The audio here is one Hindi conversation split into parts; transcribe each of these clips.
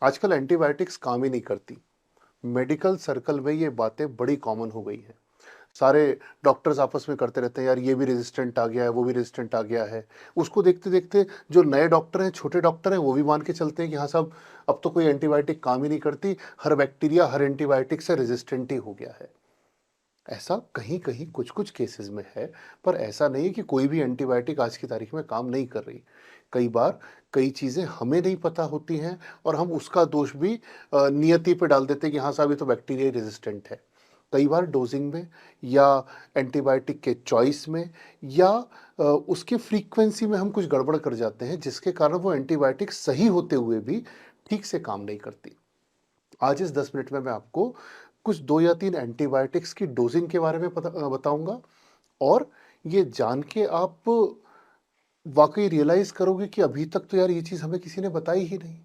आजकल एंटीबायोटिक्स काम ही नहीं करती। मेडिकल सर्कल में ये बातें बड़ी कॉमन हो गई हैं। सारे डॉक्टर्स आपस में करते रहते हैं, यार ये भी रेजिस्टेंट आ गया है, वो भी रेजिस्टेंट आ गया है। उसको देखते-देखते जो नए डॉक्टर हैं, छोटे डॉक्टर हैं, वो भी मान के चलते हैं कि हाँ साहब, अब तो कोई एंटीबायोटिक काम ही नहीं करती, हर बैक्टीरिया हर एंटीबायोटिक से रेजिस्टेंट ही हो गया है। ऐसा कहीं-कहीं कुछ-कुछ केसेस में है, पर ऐसा नहीं है कि कोई भी एंटीबायोटिक आज की तारीख में काम नहीं कर रही। कई बार कई चीज़ें हमें नहीं पता होती हैं और हम उसका दोष भी नियति पे डाल देते हैं कि हाँ साहब, ये तो बैक्टीरिया रेजिस्टेंट है। कई बार डोजिंग में या एंटीबायोटिक के चॉइस में या उसकी फ्रीक्वेंसी में हम कुछ गड़बड़ कर जाते हैं, जिसके कारण वो एंटीबायोटिक सही होते हुए भी ठीक से काम नहीं करती। आज इस 10 मिनट में मैं आपको कुछ 2 या 3 एंटीबायोटिक्स की डोजिंग के बारे में बताऊँगा और ये जान के आप वाक़ई रियलाइज़ करोगे कि अभी तक तो यार ये चीज़ हमें किसी ने बताई ही नहीं।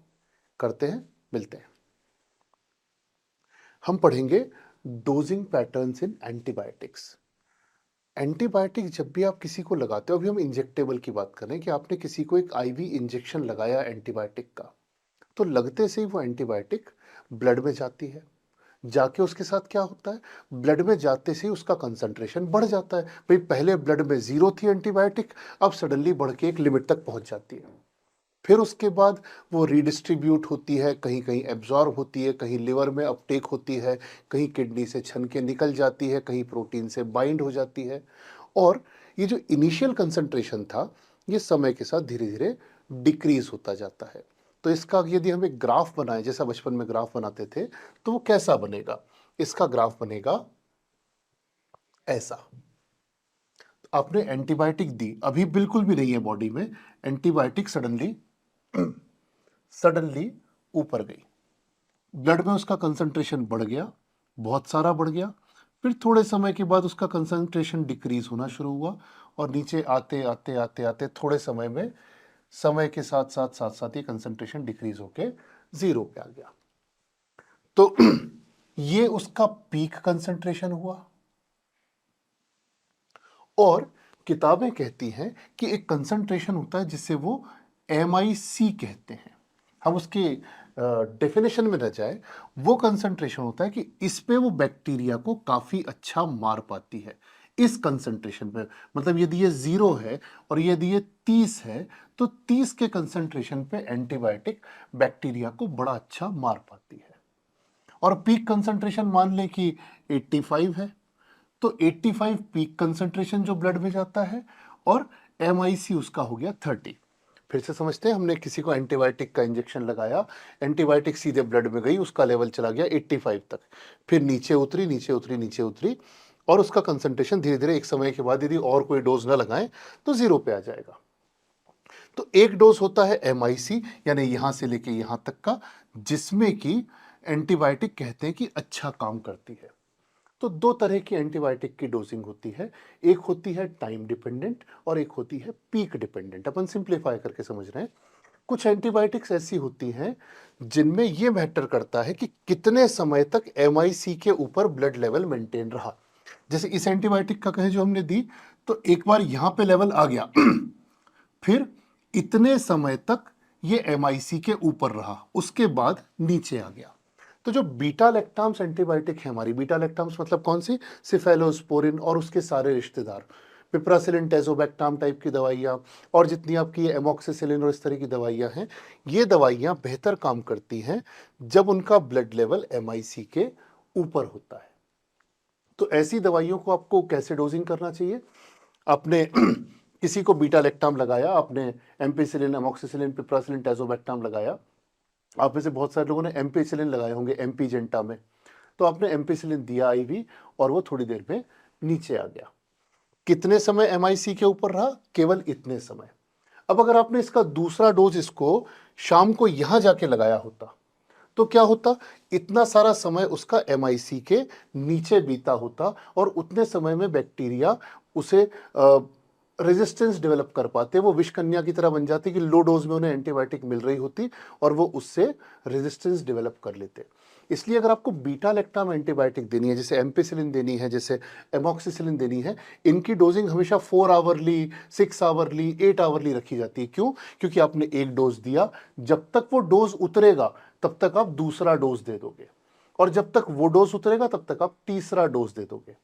करते हैं, मिलते हैं। हम पढ़ेंगे dosing patterns in antibiotics. Antibiotic जब भी आप किसी को लगाते हो, अभी हम इंजेक्टेबल की बात कर रहे हैं कि आपने किसी को एक आईवी इंजेक्शन लगाया एंटीबायोटिक का, तो लगते से ही वो एंटीबायोटिक ब्लड में जाती है। जाके उसके साथ क्या होता है, ब्लड में जाते से ही उसका कंसंट्रेशन बढ़ जाता है। भाई पहले ब्लड में 0 थी एंटीबायोटिक, अब सडनली बढ़ के एक लिमिट तक पहुंच जाती है। फिर उसके बाद वो रीडिस्ट्रीब्यूट होती है, कहीं कहीं एब्जॉर्ब होती है, कहीं लिवर में अपटेक होती है, कहीं किडनी से छन के निकल जाती है, कहीं प्रोटीन से बाइंड हो जाती है। और ये जो इनिशियल कंसंट्रेशन था, ये समय के साथ धीरे धीरे डिक्रीज होता जाता है। तो इसका यदि हम एक ग्राफ बनाएं, जैसा बचपन में ग्राफ बनाते थे, तो वो कैसा बनेगा? इसका ग्राफ बनेगा ऐसा। आपने एंटीबायोटिक दी, अभी बिल्कुल भी नहीं है बॉडी में, एंटीबायोटिक सडनली सडनली ऊपर गई, ब्लड में उसका कंसंट्रेशन बढ़ गया, बहुत सारा बढ़ गया। फिर थोड़े समय के बाद उसका कंसंट्रेशन डिक्रीज होना शुरू हुआ और नीचे आते आते आते आते थोड़े समय में, समय के साथ साथ ये कंसंट्रेशन डिक्रीज होके 0 पे आ गया। तो ये उसका पीक कंसंट्रेशन हुआ। और किताबें कहती हैं कि एक कंसंट्रेशन होता है जिसे वो MIC कहते हैं। हम उसके डेफिनेशन में न जाए, वो कंसंट्रेशन होता है कि इस पे वो बैक्टीरिया को काफी अच्छा मार पाती है। इस कंसंट्रेशन पे, मतलब यदि ये 0 है और यदि ये 30 है, तो 30 के कंसंट्रेशन पे एंटीबायोटिक बैक्टीरिया को बड़ा अच्छा मार पाती है। और पीक कंसंट्रेशन मान लें कि 85 है, तो 85 पीक कंसंट्रेशन जो ब्लड में जाता है और MIC उसका हो गया 30। फिर से समझते हैं, हमने किसी को एंटीबायोटिक का इंजेक्शन लगाया, एंटीबायोटिक सीधे ब्लड में गई, उसका लेवल चला गया 85 तक, फिर नीचे उतरी नीचे उतरी नीचे उतरी और उसका कंसंट्रेशन धीरे धीरे एक समय के बाद यदि और कोई डोज ना लगाएं तो 0 पे आ जाएगा। तो एक डोज होता है MIC, यानी यहां से लेके यहां तक का, जिसमें कि एंटीबायोटिक कहते हैं कि अच्छा काम करती है। तो 2 तरह की एंटीबायोटिक की डोजिंग होती है, एक होती है टाइम डिपेंडेंट और एक होती है पीक डिपेंडेंट। अपन सिंप्लीफाई करके समझ रहे हैं। कुछ एंटीबायोटिक्स ऐसी होती हैं जिनमें यह मैटर करता है कि कितने समय तक MIC के ऊपर ब्लड लेवल मेंटेन रहा। जैसे इस एंटीबायोटिक का कहे जो हमने दी, तो एक बार यहां पे लेवल आ गया फिर इतने समय तक ये MIC के ऊपर रहा, उसके बाद नीचे आ गया। तो जो बीटा लैक्टाम्स एंटीबायोटिक है हमारी, बीटा लैक्टाम्स मतलब कौन सी? सिफेलोस्पोरिन और उसके सारे रिश्तेदार, पिप्रासिलिन, टेजोबैक्टाम टाइप की दवाइयाँ और जितनी आपकी ये एमोक्सिसिलिन और इस तरह की दवाइयाँ हैं, ये दवाइयाँ बेहतर काम करती हैं जब उनका ब्लड लेवल MIC के ऊपर होता है। तो ऐसी दवाइयों को आपको कैसे डोजिंग करना चाहिए? आपने किसी को बीटा लैक्टाम लगाया, आपने एम्पिसिलिन, एमोक्सिसिलिन, पिप्रासिलिन, टेजोबैक्टाम लगाया। आप में से बहुत सारे लोगों ने एम्पिसिलिन लगाए होंगे एम्पीजेंटा में। तो आपने एम्पिसिलिन दिया IV और वो थोड़ी देर में नीचे आ गया। कितने समय MIC के ऊपर रहा? केवल इतने समय। अब अगर आपने इसका दूसरा डोज इसको शाम को यहां जाके लगाया होता, तो क्या होता? इतना सारा समय उसका MIC के नीचे बीता होता और उतने समय में बैक्टीरिया उसे रेजिस्टेंस डेवलप कर पाते, वो विष कन्या की तरह बन जाती कि लो डोज में उन्हें एंटीबायोटिक मिल रही होती और वो उससे रेजिस्टेंस डेवलप कर लेते। इसलिए अगर आपको बीटा लैक्टाम एंटीबायोटिक देनी है, जैसे एम्पिसिलिन देनी है, जैसे एमोक्सिसिलिन देनी है, इनकी डोजिंग हमेशा 4 आवरली, 6 आवरली, 8 आवरली रखी जाती है। क्यों? क्योंकि आपने एक डोज दिया, जब तक वो डोज उतरेगा तब तक आप दूसरा डोज दे दोगे, और जब तक वो डोज उतरेगा तब तक आप तीसरा डोज दे दोगे।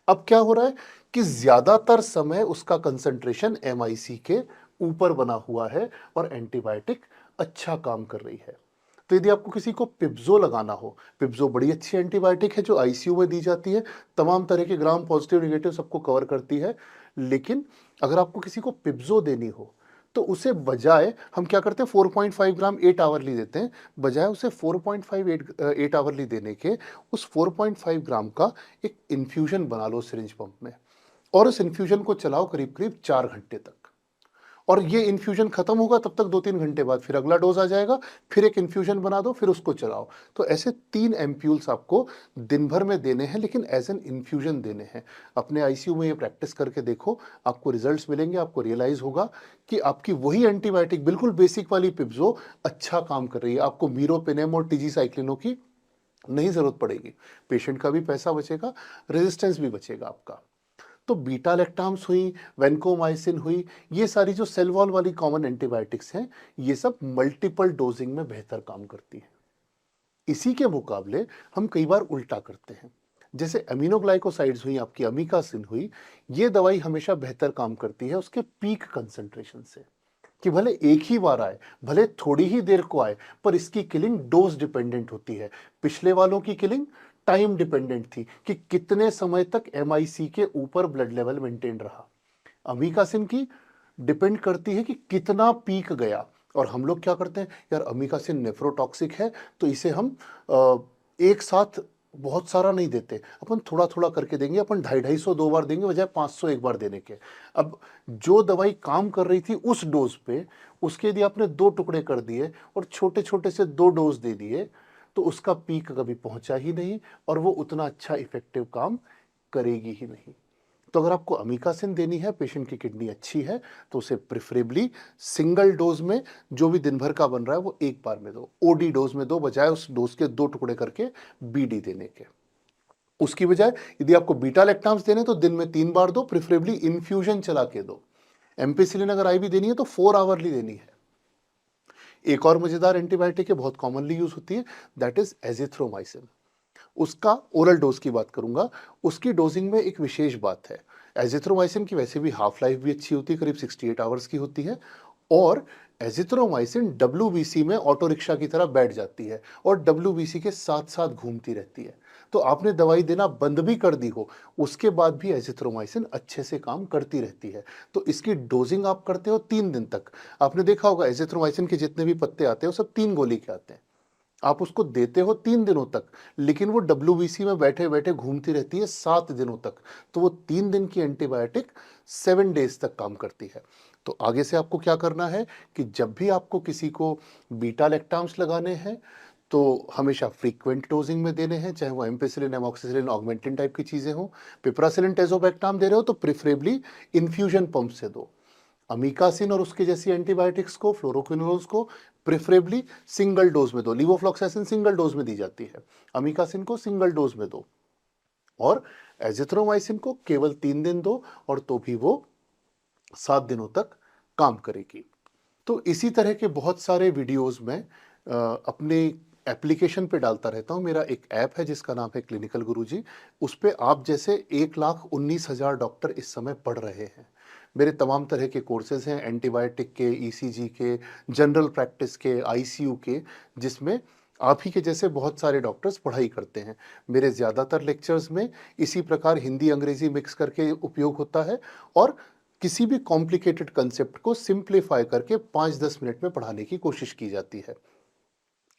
अब क्या हो रहा है कि ज्यादातर समय उसका कंसंट्रेशन MIC के ऊपर बना हुआ है और एंटीबायोटिक अच्छा काम कर रही है। तो यदि आपको किसी को पिप्जो लगाना हो, पिप्जो बड़ी अच्छी एंटीबायोटिक है जो ICU में दी जाती है, तमाम तरह के ग्राम पॉजिटिव नेगेटिव सबको कवर करती है। लेकिन अगर आपको किसी को पिप्जो देनी हो तो उसे बजाय हम क्या करते हैं 4.5 ग्राम 8 आवरली देते हैं, बजाय उसे 8 आवरली देने के उस 4.5 ग्राम का एक इन्फ्यूजन बना लो सिरिंज पंप में, और उस इन्फ्यूजन को चलाओ करीब करीब 4 घंटे तक, और ये इन्फ्यूजन खत्म होगा तब तक 2-3 घंटे बाद फिर अगला डोज आ जाएगा, फिर एक इन्फ्यूजन बना दो, फिर उसको चलाओ। तो ऐसे 3 एम्प्यूल्स आपको दिन भर में देने हैं, लेकिन एज एन इन्फ्यूजन देने हैं। अपने ICU में ये प्रैक्टिस करके देखो, आपको रिजल्ट्स मिलेंगे, आपको रियलाइज होगा कि आपकी वही एंटीबायोटिक बिल्कुल बेसिक वाली पिप्जो अच्छा काम कर रही है। आपको मीरोपेनेम और टीजीसाइक्लिनो की नहीं जरूरत पड़ेगी, पेशेंट का भी पैसा बचेगा, रेजिस्टेंस भी बचेगा आपका। तो बीटा लैक्टाम्स हुई, वेंकोमाइसिन हुई, ये सारी जो सेल वॉल वाली कॉमन एंटीबायोटिक्स हैं, ये सब मल्टीपल डोजिंग में बेहतर काम करती हैं। इसी के मुकाबले हम कई बार उल्टा करते हैं, जैसे अमीनोग्लाइकोसाइड्स हुई, आपकी अमीकासिन हुई, ये दवाई हमेशा बेहतर काम करती है उसके पीक कंसंट्रेशन से, कि भले एक ही बार आए, भले थोड़ी ही देर को आए, पर इसकी किलिंग डोज डिपेंडेंट होती है। पिछले वालों की किलिंग टाइम डिपेंडेंट थी कि कितने समय तक MIC के ऊपर ब्लड लेवल मेंटेन रहा। अमीकासिन की डिपेंड करती है कि कितना पीक गया, और हम लोग क्या करते हैं, यार अमीकासिन नेफ्रोटॉक्सिक है तो इसे हम एक साथ बहुत सारा नहीं देते, अपन थोड़ा थोड़ा करके देंगे, अपन 250 2 बार देंगे बजाय 500 एक बार देने के। अब जो दवाई काम कर रही थी उस डोज पे, उसके यदि आपने 2 टुकड़े कर दिए और छोटे छोटे से 2 डोज दे दिए, तो उसका पीक कभी पहुंचा ही नहीं, और वो उतना अच्छा इफेक्टिव काम करेगी ही नहीं। तो अगर आपको अमीकासिन देनी है, पेशेंट की किडनी अच्छी है, तो उसे प्रेफरेबली सिंगल डोज में जो भी दिन भर का बन रहा है वो एक बार में दो, OD डोज में दो, बजाय उस डोज के 2 टुकड़े करके BD देने के। उसकी बजाय यदि आपको बीटा लैक्टाम्स देने तो दिन में 3 बार दो, प्रेफरेबली इन्फ्यूजन चला के दो। एम्पिसिलिन अगर IV देनी है तो 4 आवरली देनी है। एक और मजेदार एंटीबायोटिक है, बहुत कॉमनली यूज होती है, दैट इज एजिथ्रोमाइसिन। उसका ओरल डोज की बात करूंगा। उसकी डोजिंग में एक विशेष बात है, एजिथ्रोमाइसिन की वैसे भी हाफ लाइफ भी अच्छी होती है, करीब 68 आवर्स की होती है, और एजिथ्रोमाइसिन WBC में ऑटो रिक्शा की तरह बैठ जाती है और WBC के साथ साथ घूमती रहती है। तो आपने दवाई देना बंद भी कर दी हो, उसके बाद भी एजिथ्रोमाइसिन अच्छे से काम करती रहती है। तो इसकी डोजिंग आप करते हो 3 दिन तक। आपने देखा होगा एजिथ्रोमाइसिन के जितने भी पत्ते आते हैं वो सब 3 गोली के आते हैं। आप उसको देते हो 3 दिनों तक, लेकिन वो WBC में बैठे बैठे घूमती रहती है 7 दिनों तक। तो वो 3 दिन की एंटीबायोटिक 7 डेज तक काम करती है। तो आगे से आपको क्या करना है कि जब भी आपको किसी को बीटा लैक्टाम्स लगाने हैं तो हमेशा फ्रीक्वेंट डोजिंग में देने हैं, चाहे वो एम्पिसिलिन, एमॉक्सिसिलिन, ऑगमेंटिन टाइप की चीजें हों। पिपरासिलिन, टेजोबैक्टाम दे रहे हो तो प्रेफरेबली इन्फ्यूजन पंप से दो। अमीकासिन और उसके जैसी एंटीबायोटिक्स को, फ्लोरोक्विनोलोन्स को प्रेफरेबली सिंगल डोज में दो। लीवोफ्लॉक्सासिन सिंगल डोज में दी जाती है, अमीकासिन को सिंगल डोज में दो, और एजिथ्रोमाइसिन को केवल 3 दिन दो, और तो भी वो 7 दिनों तक काम करेगी। तो इसी तरह के बहुत सारे वीडियोस में अपने एप्लीकेशन पे डालता रहता हूँ। मेरा एक ऐप है जिसका नाम है क्लिनिकल गुरुजी। उस पे आप जैसे 1,19,000 डॉक्टर इस समय पढ़ रहे हैं। मेरे तमाम तरह के कोर्सेज हैं, एंटीबायोटिक के, ECG के, जनरल प्रैक्टिस के, ICU के, जिसमें आप ही के जैसे बहुत सारे डॉक्टर्स पढ़ाई करते हैं। मेरे ज़्यादातर लेक्चर्स में इसी प्रकार हिंदी अंग्रेजी मिक्स करके उपयोग होता है, और किसी भी कॉम्प्लिकेटेड कंसेप्ट को सिंप्लीफाई करके 5-10 मिनट में पढ़ाने की कोशिश की जाती है।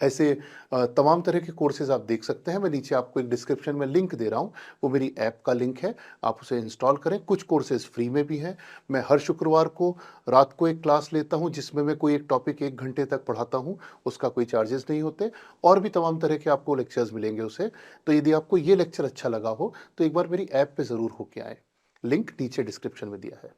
ऐसे तमाम तरह के कोर्सेज आप देख सकते हैं। मैं नीचे आपको एक डिस्क्रिप्शन में लिंक दे रहा हूं, वो मेरी ऐप का लिंक है, आप उसे इंस्टॉल करें। कुछ कोर्सेज फ्री में भी हैं। मैं हर शुक्रवार को रात को एक क्लास लेता हूं जिसमें मैं कोई एक टॉपिक 1 घंटे तक पढ़ाता हूं, उसका कोई चार्जेस नहीं होते, और भी तमाम तरह के आपको लेक्चर्स मिलेंगे उसे। तो यदि आपको ये लेक्चर अच्छा लगा हो तो एक बार मेरी ऐप पे ज़रूर होके आए, लिंक नीचे डिस्क्रिप्शन में दिया है।